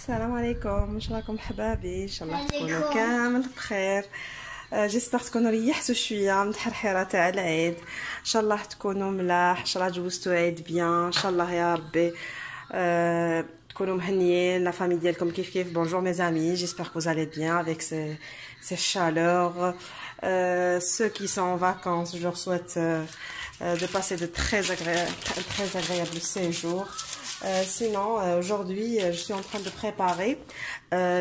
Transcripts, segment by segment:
السلام عليكم، واش راكم حبابي؟ ان شاء الله تكونوا كامل بخير. جيسبر تكونوا ريحتوا شويه من التحرحيره تاع العيد. ان شاء الله تكونوا ملاح، ان شاء الله جوزتوا عيد بيان ان شاء الله يا ربي. تكونوا مهنيين لا فامي ديالكم كيف. Bonjour mes amis, j'espère que vous allez bien avec ces chaleurs. Ceux qui sont en vacances, je leur souhaite de passer de très agréables séjours. Sinon, aujourd'hui, je suis en train de préparer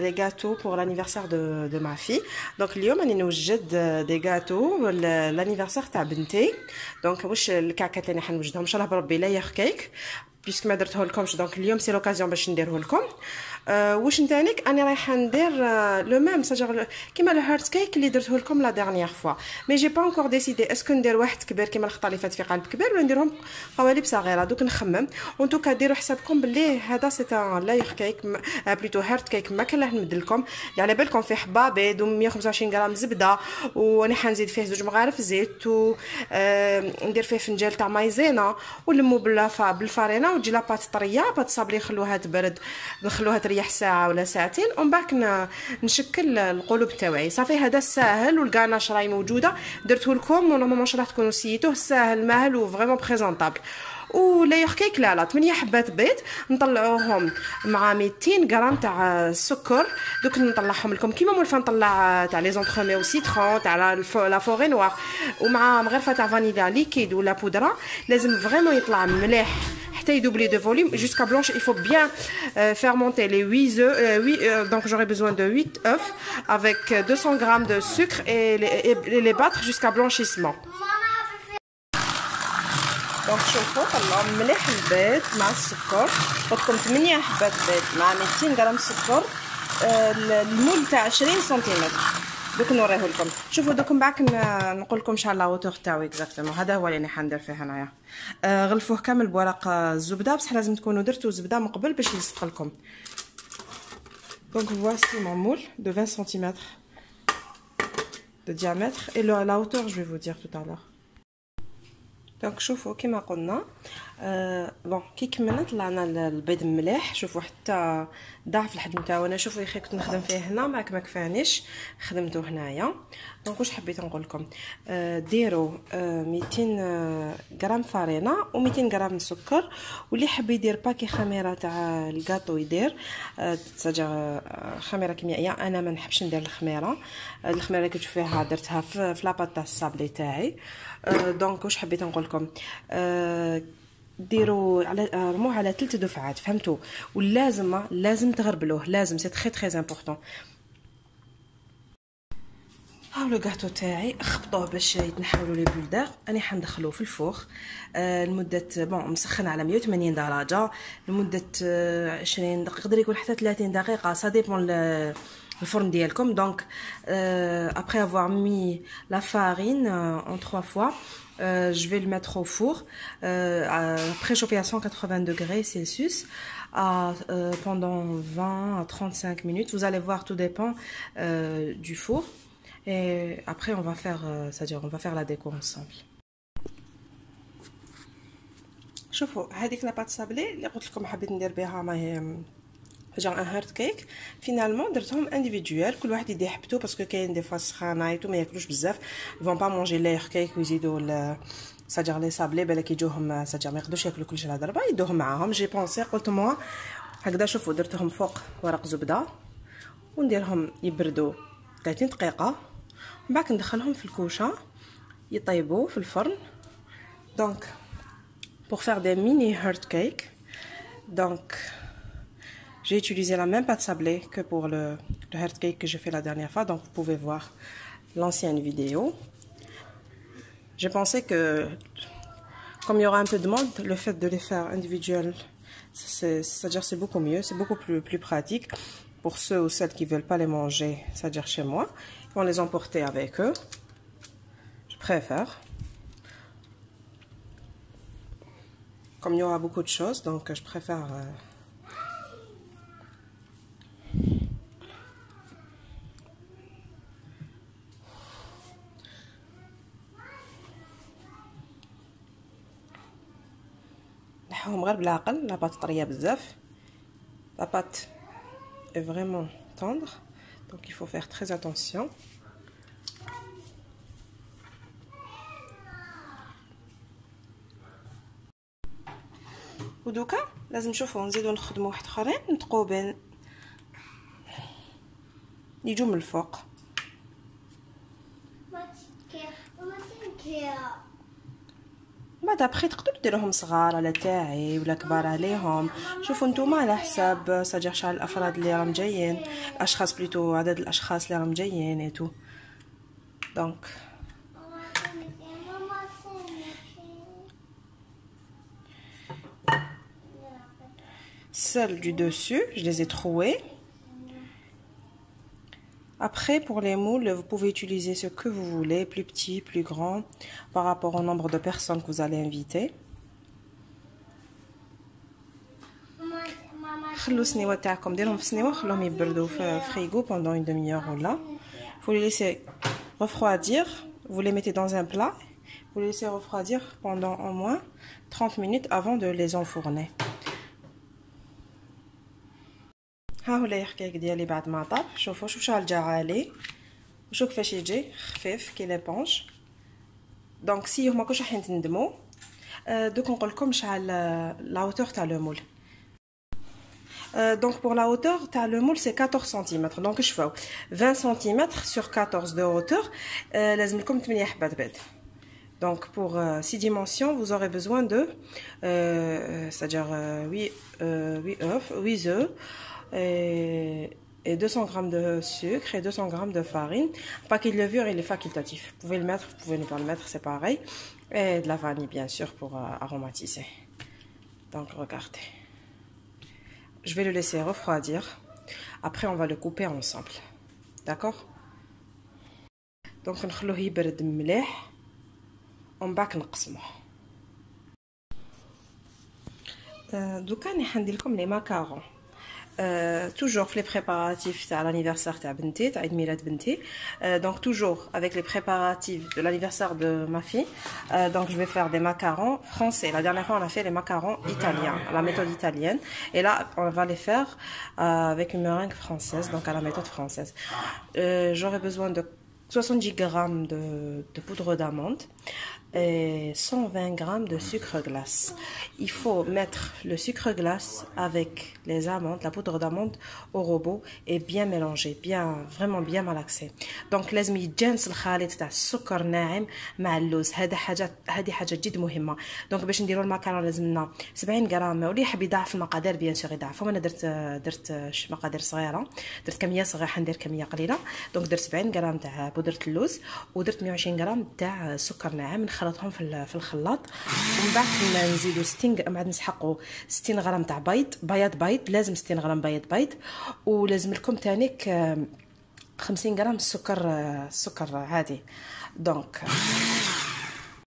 les gâteaux pour l'anniversaire de ma fille. Donc, اليوم راني نوجد des gâteaux l'anniversaire تاع بنتي. Donc, واش الكعكات اللي حنوجدهم ان شاء الله بربي لا يخكيك بيسك ما درته لكمش. دونك اليوم سي لوكازيون باش نديره لكم. واش نتانيك اني رايحه ندير لو ميم ساجر كيما الهارت كيك اللي درته لكم لا ديرنيير فوا، مي جي با انكور ديسيدي اسكو ندير واحد كبير كيما الخطا اللي فات في قالب كبير ولا نديرهم قوالب صغيره. دوك نخمم اون توكا ديروا حسابكم باللي هذا سي ان لاير كيك بلوتو هارت كيك ما كان له نمد لكم. على بالكم فيه حبه بيض و 125 غرام زبده وانا حنزيد فيه 2 مغارف زيت و ندير فيه فنجان تاع مايزينا ونلمو بالفارينه وتجي لاباط طريه. بات صابلي نخلوها تبرد، نخلوها تريح ساعه ولا ساعتين ومن بعد نشكل القلوب تاعي. صافي هذا ساهل والكاناش راهي موجوده درته لكم ونورمالمون ان شاء الله تكونوا سيتوه. ساهل ماهل وفريمون بريزونطابل. ولاير كيك لا 8 حبات بيض نطلعوهم مع 200 غرام تاع السكر. دوك نطلعهم لكم كيما مولفه نطلع تاع لي زونترومي او سيترون تاع لا فوري نوار ومع مغرفه تاع فانيلا ليكيد ولا بودره. لازم فريمون يطلع مليح حتى يدوبلي دو فوليوم jusqu'à blanche. Il faut bien faire monter les 8 œufs. Donc j'aurai besoin de 8 œufs avec 200 grammes de sucre et les battre jusqu'à blanchissement. دونك شوفوا طلعوا مليح البيض مع السكر. حطكم 8 حبات بيض مع 200 غرام سكر. المول تاع 20 سنتيمتر. دوك نوريه لكم. شوفوا دوك من بعد نقول لكم شحال لا ووتور تاعو اكزاكتومون. هذا هو اللي حندير فيه هنايا. غلفوه كامل بورق الزبده بصح لازم تكونوا درتوا زبده من قبل باش يلصق لكم. دونك voici mon moule de 20 cm de diamètre et la hauteur je vais vous dire tout à l'heure. دونك شوفوا كما قلنا بون كي كملنا طلعنا البيض مليح. شوفوا حتى ضاعف الحجم تاعو. انا شوفوا يا اخي كنت نخدم فيه هنا معك ما كفانيش خدمته هنايا. دونك واش حبيت نقول لكم ديروا 200 غرام فارينه و200 غرام سكر. واللي حب يدير باكي خميره تاع الكاطو يدير ساجا خميره كيميائيه. انا ما نحبش ندير الخميره اللي كنت فيها درتها في لاباط تاع الصابلي تاعي. دونك واش حبيت نقول لكم ديروا على رموه على 3 دفعات فهمتوا. ولازم تغربلوه لازم سي تري تري امبورطون. هاو لو غاتو تاعي خبطوه باش يتنحولوا لي بولدار. اني حندخلوه في الفوغ لمده بون مسخن على 180 درجه لمده 20 دقيقه يقدر يكون حتى 30 دقيقه سا ديبون الفرن ديالكم. دونك après avoir mis la farine en 3 fois je vais le mettre au four préchauffé à 180 degrés Celsius pendant 20 à 35 minutes. Vous allez voir, tout dépend du four. Et après on va faire c'est-à-dire on va faire la déco ensemble. شوفوا هذيك لاباط صابلي اللي قلت لكم حبيت ندير بها ما هي جا ان هارت كيك. فينالمون درتهم انديفيدوال كل واحد يدي حبتو باسكو كاين دي فوا سخانايتو ما ياكلوش بزاف فون با مونجي لاير كيك ويزيدوا ساجر لي صابلي بالك يجوهم ساجر ما يقدروش ياكلوا كلشي على ضربه يدوهم معاهم. جي بونسي قلت موا هكذا. شوفوا درتهم فوق ورق زبده ونديرهم يبردوا 30 دقيقه من بعد ندخلهم في الكوشه يطيبوا في الفرن. دونك pour faire des mini heart cake. Donc j'ai utilisé la même pâte sablée que pour le heart cake que j'ai fait la dernière fois. Donc vous pouvez voir l'ancienne vidéo. J'ai pensé que comme il y aura un peu de monde, le fait de les faire individuels, c'est-à-dire c'est beaucoup mieux, c'est beaucoup plus pratique pour ceux ou celles qui ne veulent pas les manger, c'est-à-dire chez moi. Ils vont les emporter avec eux. Je préfère. Comme il y aura beaucoup de choses, donc je préfère نحوهم غير بالعقل. لاباط طريه بزاف لاباط est vraiment tendre, donc il faut faire très attention. ودوكا لازم نشوفوا نزيدو نخدموا واحد اخرين نتقوبين يجوا من الفوق. بعد ابخي تقدروا ديروهم صغار على تاعي ولا كبار عليهم، شوفوا نتوما على حساب صديق شحال الافراد اللي راهم جايين، اشخاص بليتو عدد الاشخاص اللي راهم جايين ايتو. دونك celles du dessus je les ai trouées. Après, pour les moules, vous pouvez utiliser ce que vous voulez, plus petit, plus grand, par rapport au nombre de personnes que vous allez inviter. خلوا السنيوه تاعكم ديرهم في السنيوه، خلوهم يبردوا في frigo pendant une demi-heure ou là. Vous les laissez refroidir, vous les mettez dans un plat, vous les laissez refroidir pendant au moins 30 minutes avant de les enfourner. ها هو الرقيق ديالي بعد ما طاب، شوفوا شحال جا عالي وشوف كيفاش يجي خفيف كي ليبونج. دونك سي هما كلش راح تندموا. دوك نقول لكم شحال لا هوتور تاع لو مول. Donc pour la hauteur تاع le moule c'est 14 cm. Donc je fais 20 cm sur 14 de hauteur. لازم لكم 8 حبات بيض. Donc pour 6 dimensions, vous aurez besoin de c'est-à-dire 8 œufs et 200 g de sucre et 200 g de farine. Un paquet de levure, il est facultatif. Vous pouvez le mettre, vous pouvez ne pas le mettre, c'est pareil. Et de la vanille bien sûr pour aromatiser. Donc regardez. Je vais le laisser refroidir. Après on va le couper ensemble. D'accord? Donc نخلوه يبرد مليح ومن بعد نقسموه. دوكا راني حندير لكم لي ماكارون. Toujours les préparatifs à l'anniversaire de بنتي تاع عيد ميلاد بنتي. Donc toujours avec les préparatifs de l'anniversaire de ma fille. Donc je vais faire des macarons français. La dernière fois on a fait les macarons italiens, à la méthode italienne, et là on va les faire avec une meringue française, donc à la méthode française. J'aurai besoin de 70 g de poudre d'amande et 120 g de sucre glace. Il faut mettre le sucre glace avec les amandes, la poudre d'amande au robot et bien mélanger, vraiment bien malaxer. Donc لازم يتجانس الخليط تاع السكر ناعم مع اللوز. هذه حاجه جد مهمه. دونك باش نديروا المكرونه لازمنا 70 غرام، واللي يحب يضاعف المقادير بيان سور يضاعفهم. انا درت مقادير صغيره، درت كميه صغيره، حندير كميه قليله. دونك درت 70 غرام تاع بودره اللوز ودرت 120 غرام تاع سكر ناعم، نخلطهم في الخلاط. ومن بعد نزيدوا 60 بعد نسحقوا 60 غرام تاع بيض، لازم 60 غرام بيض، ولازم لكم تانيك 50 غرام السكر عادي. دونك